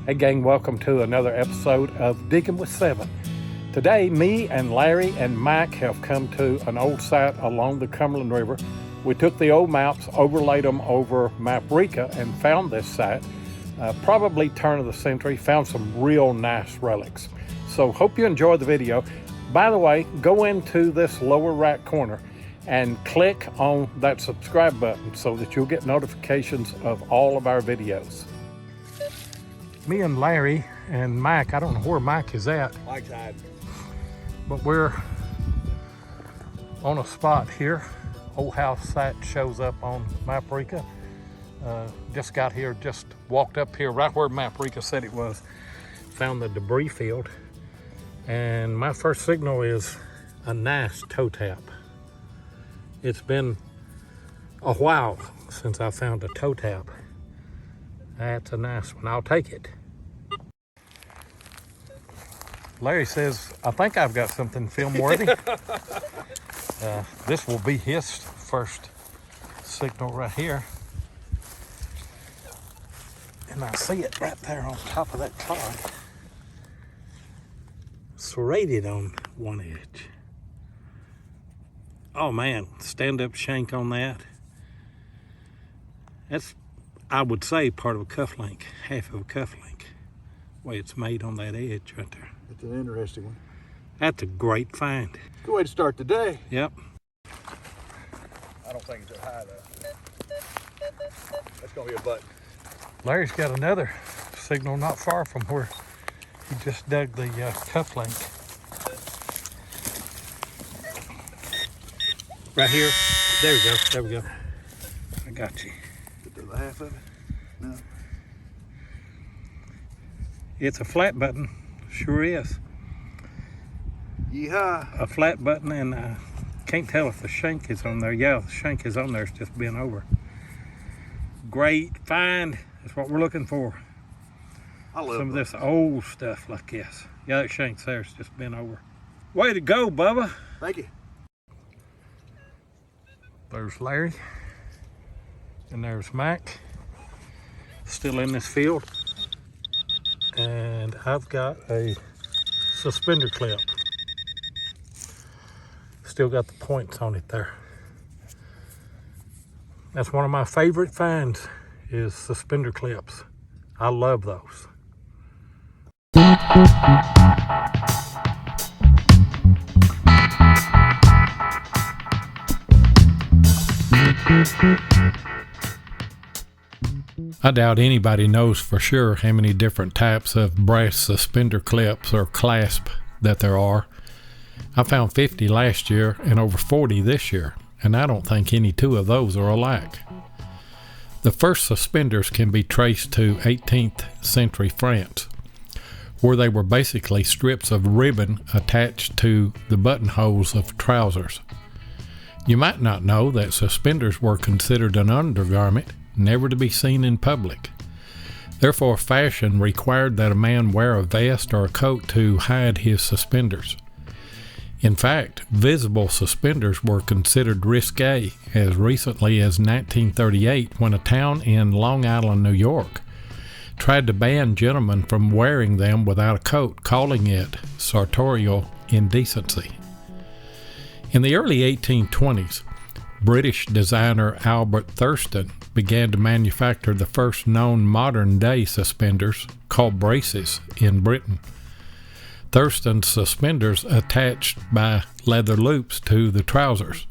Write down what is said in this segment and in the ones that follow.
Hey gang, welcome to another episode of Digging with Seven. Today, me and Larry and Mike have come to an old site along the Cumberland River. We took the old maps, overlaid them over Maprica, and found this site. Probably turn of the century, found some real nice relics. So hope you enjoy the video. By the way, go into this lower right corner and click on that subscribe button so that you'll get notifications of all of our videos. Me and Larry and Mike, I don't know where Mike is at. Mike's hiding. But we're on a spot here. Old house site shows up on Maprica. Just got here, just walked up here right where Maprica said it was. Found the debris field. And my first signal is a nice toe tap. It's been a while since I found a toe tap. That's a nice one. I'll take it. Larry says, I think I've got something film worthy. This will be his first signal right here. And I see it right there on top of that clod. Serrated on one edge. Oh man, stand up shank on that. That's, I would say, part of a cufflink, half of a cufflink. Way it's made on that edge right there. It's an interesting one. That's a great find. Good way to start the day. Yep. I don't think it's that high though. That's gonna be a button. Larry's got another signal not far from where he just dug the cufflink. Right here. There we go. There we go. I got you. Get the half of it? No. It's a flat button. Sure is. Yeehaw. A flat button, and I can't tell if the shank is on there. Yeah, the shank is on there. It's just bent over. Great find. That's what we're looking for. I love some of this old stuff like this. Yeah, that shank's there. It's just bent over. Way to go, Bubba. Thank you. There's Larry. And there's Mike. Still in this field. And I've got a suspender clip. Still got the points on it there. That's one of my favorite finds, is suspender clips. I love those. I doubt anybody knows for sure how many different types of brass suspender clips or clasp that there are. I found 50 last year and over 40 this year, and I don't think any two of those are alike. The first suspenders can be traced to 18th century France, where they were basically strips of ribbon attached to the buttonholes of trousers. You might not know that suspenders were considered an undergarment, never to be seen in public. Therefore, fashion required that a man wear a vest or a coat to hide his suspenders. In fact, visible suspenders were considered risque as recently as 1938, when a town in Long Island, New York, tried to ban gentlemen from wearing them without a coat, calling it sartorial indecency. In the early 1820s, British designer Albert Thurston began to manufacture the first known modern-day suspenders, called braces, in Britain. Thurston's suspenders attached by leather loops to the trousers.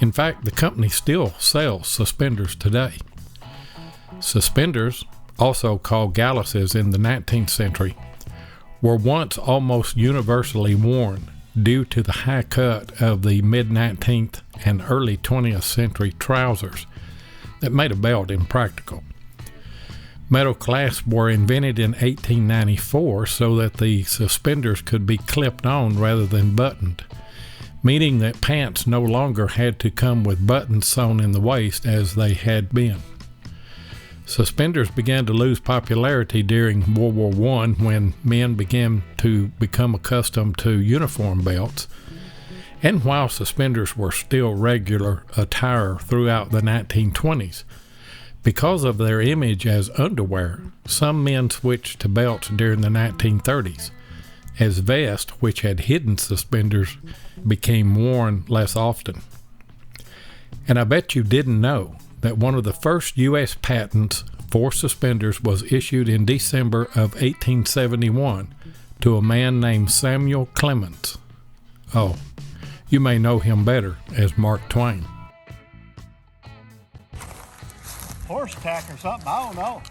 In fact, the company still sells suspenders today. Suspenders, also called galluses in the 19th century, were once almost universally worn due to the high cut of the mid-19th and early 20th century trousers that made a belt impractical. Metal clasps were invented in 1894 so that the suspenders could be clipped on rather than buttoned, meaning that pants no longer had to come with buttons sewn in the waist as they had been. Suspenders began to lose popularity during World War I when men began to become accustomed to uniform belts, and while suspenders were still regular attire throughout the 1920s, Because of their image as underwear, some men switched to belts during the 1930s, as vests, which had hidden suspenders, became worn less often. And I bet you didn't know that one of the first U.S. patents for suspenders was issued in December of 1871 to a man named Samuel Clemens. Oh, you may know him better as Mark Twain. Horse tack or something, I don't know.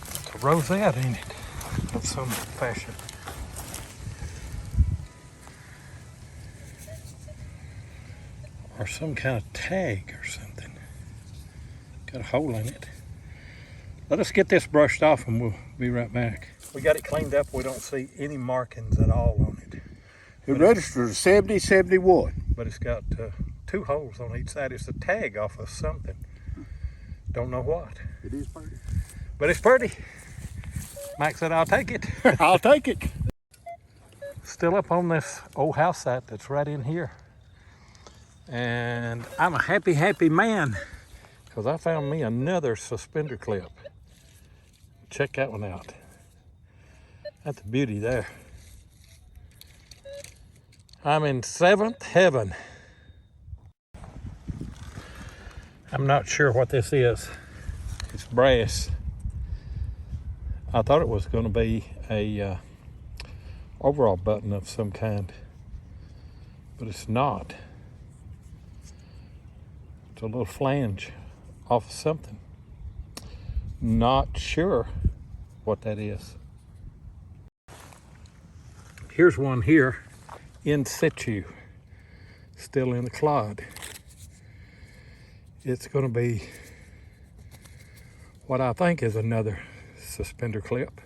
It's a rosette, ain't it? Of some fashion. Or some kind of tag or something. Got a hole in it. Let us get this brushed off and we'll be right back. We got it cleaned up. We don't see any markings at all on it. It registers 7071. But it's got 2 holes on each side. It's a tag off of something. Don't know what. It is pretty. But it's pretty. Mike said, I'll take it. I'll take it. Still up on this old house site that's right in here. And I'm a happy, happy man because I found me another suspender clip. Check that one out. That's a beauty there. I'm in 7th heaven. I'm not sure what this is. It's brass. I thought it was going to be a overall button of some kind, but it's not. It's a little flange off of something. Not sure what that is. Here's one here, in situ, still in the clod. It's going to be what I think is another suspender clip.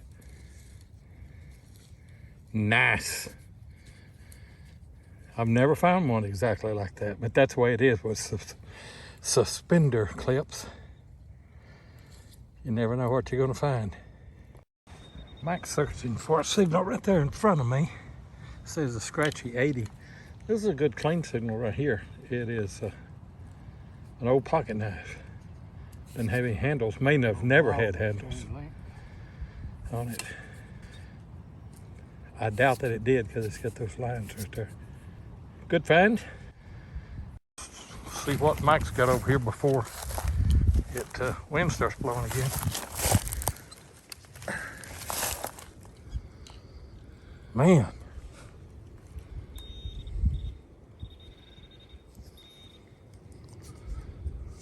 Nice. I've never found one exactly like that, but that's the way it is with suspender clips. You never know what you're going to find. Mike's searching for a signal right there in front of me. It says a scratchy 80. This is a good clean signal right here. It is an old pocket knife. Doesn't have any handles. May have never had handles on it. I doubt that it did because it's got those lines right there. Good find. See what Mike's got over here before wind starts blowing again. Man.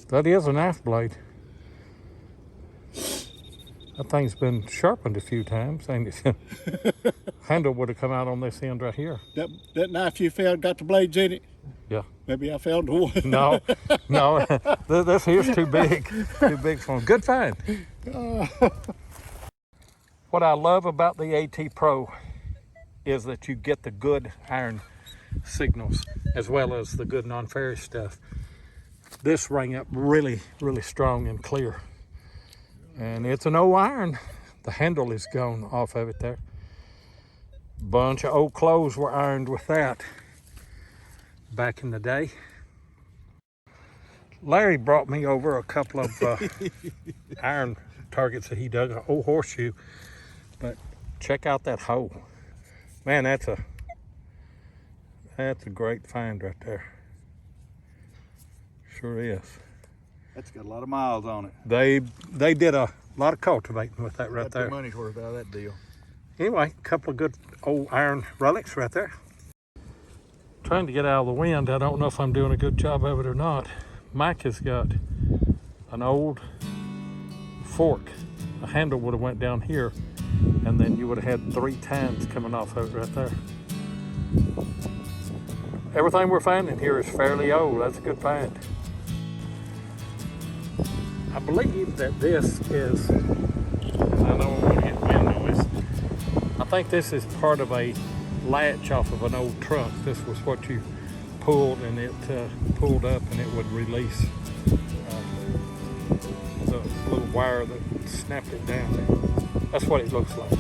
That is a knife blade. That thing's been sharpened a few times, ain't it? Handle would have come out on this end right here. That knife you found got the blades in it? Yeah. Maybe I found one. No. This here's too big. Too big for one. Good find. What I love about the AT Pro is that you get the good iron signals as well as the good non-ferrous stuff. This rang up really, really strong and clear. And it's an old iron. The handle is gone off of it there. Bunch of old clothes were ironed with that back in the day. Larry brought me over a couple of iron targets that he dug, an old horseshoe. But check out that hole. Man, that's a great find right there. Sure is. That's got a lot of miles on it. They did a lot of cultivating with that right there. Got the money's worth out of that deal. Anyway, a couple of good old iron relics right there. Trying to get out of the wind. I don't know if I'm doing a good job of it or not. Mike has got an old fork. The handle would have went down here, and then you would have had 3 tines coming off of it right there. Everything we're finding here is fairly old. That's a good find. I believe that this is, I know I want to get wind noise. I think this is part of a latch off of an old truck. This was what you pulled, and it pulled up and it would release the little wire that snapped it down. That's what it looks like.